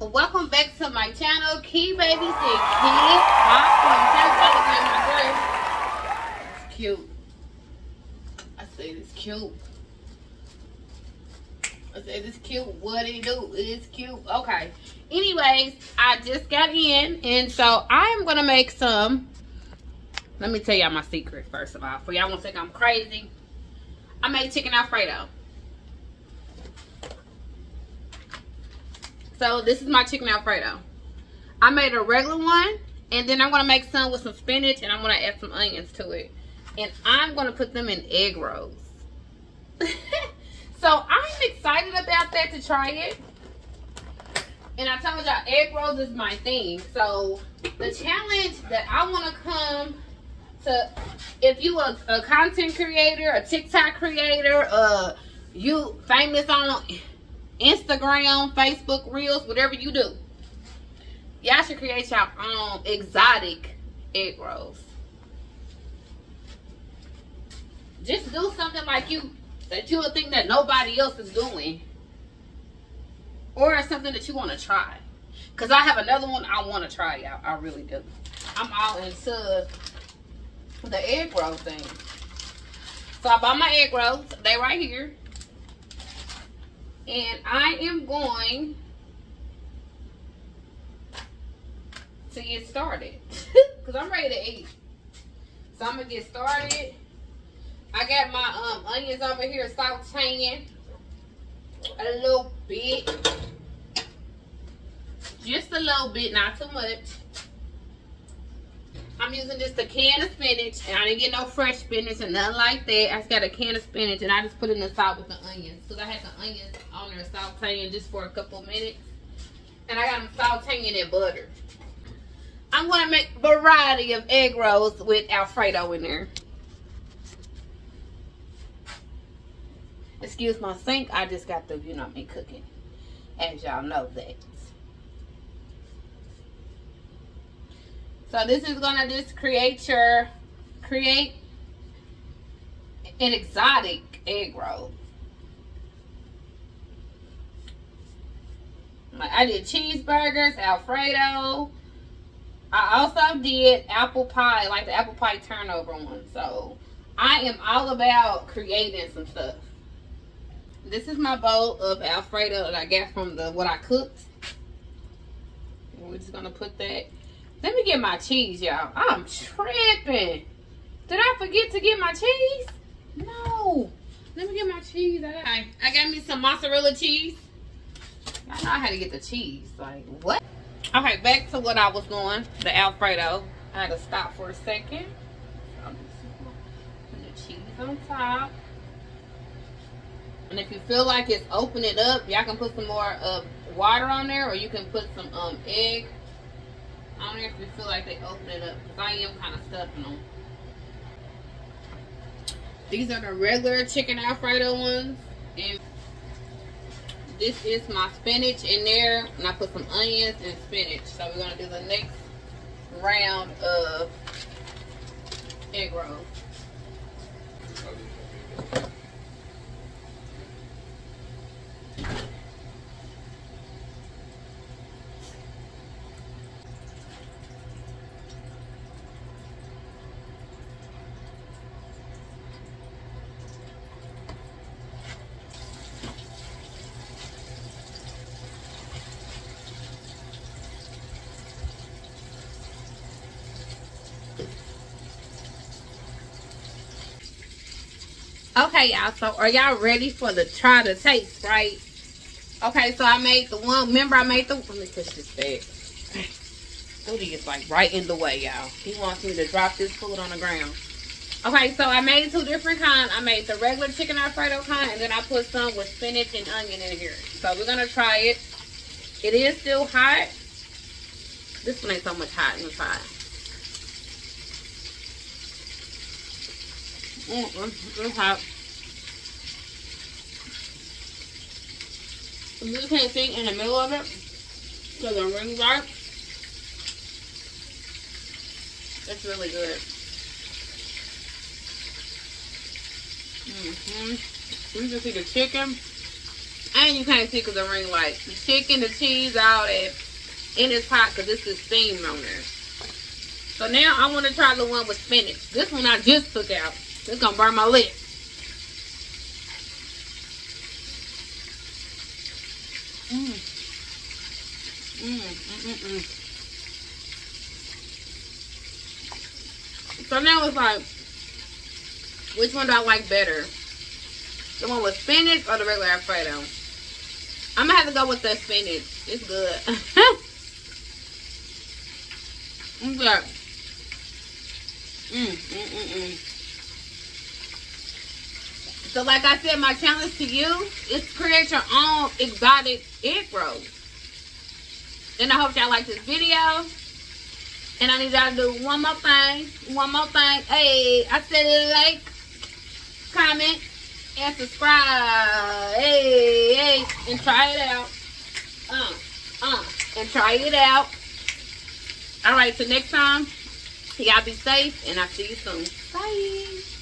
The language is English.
Welcome back to my channel, Key Baby Said Kid. It's cute. I said it's cute. I said it's cute. What it do? It's cute. Okay. Anyways, I just got in, and so I am gonna make some. Let me tell y'all my secret first of all. For y'all won't think I'm crazy. I made chicken alfredo. So this is my chicken alfredo. I made a regular one, and then I'm gonna make some with some spinach, and I'm gonna add some onions to it, and I'm gonna put them in egg rolls. So I'm excited about that, to try it. And I told y'all egg rolls is my thing. So the challenge that I want to come to, if you are a content creator, a TikTok creator, you famous on Instagram, Facebook Reels, whatever you do, y'all should create your own exotic egg rolls. Just do something like that you would think that nobody else is doing, or something that you want to try. Because I have another one I want to try, y'all. I really do. I'm all into the egg roll thing. So I bought my egg rolls. They right here. And I am going to get started. Because I'm ready to eat. So I'm going to get started. I got my onions over here sauteing a little bit. Just a little bit, not too much. I'm using just a can of spinach, and I didn't get no fresh spinach and nothing like that. I just got a can of spinach, and I just put it in the salt with the onions. Because I had the onions on there sauteing just for a couple minutes. And I got them sauteing in butter. I'm going to make a variety of egg rolls with Alfredo in there. Excuse my sink. I just got the, you know, me cooking. As y'all know that. So this is gonna just create an exotic egg roll. Like I did cheeseburgers, Alfredo. I also did apple pie, like the apple pie turnover one. So I am all about creating some stuff. This is my bowl of Alfredo that I got from what I cooked. And we're just gonna put that. Let me get my cheese, y'all. I'm tripping. Did I forget to get my cheese? No. Let me get my cheese. I got me some mozzarella cheese. I know how to get the cheese. Like, what? Okay, back to what I was doing. The Alfredo. I had to stop for a second. I'll put the cheese on top. And if you feel like it's open it up, y'all can put some more water on there, or you can put some egg on there if you feel like they open it up, because I am kind of stuffing them. These are the regular chicken Alfredo ones, and this is my spinach in there, and I put some onions and spinach. So we're gonna do the next round of egg rolls. Okay, y'all, so are y'all ready for the try the taste, right? Okay, so I made the one, remember I made the, let me push this back. Cody is like right in the way, y'all. He wants me to drop this food on the ground. Okay, so I made two different kinds. I made the regular chicken Alfredo kind, and then I put some with spinach and onion in here. So we're gonna try it. It is still hot. This one ain't so much hot. Let me try it. It's hot. You just can't see in the middle of it, so the rings are. It's really good. You can see the chicken And you can't see because the ring light. The chicken, the cheese, all that. And it's hot because this is steamed on there. So now I want to try the one with spinach. This one I just took out. It's going to burn my lips. So now it's like, which one do I like better? The one with spinach or the regular Alfredo? I'm going to have to go with the spinach. It's good. Okay. So like I said, my challenge to you is to create your own exotic egg rolls. And I hope y'all like this video. And I need y'all to do one more thing. One more thing. Hey, I said like, comment, and subscribe. Hey, and try it out. And try it out. Alright, till next time. Y'all be safe, and I'll see you soon. Bye.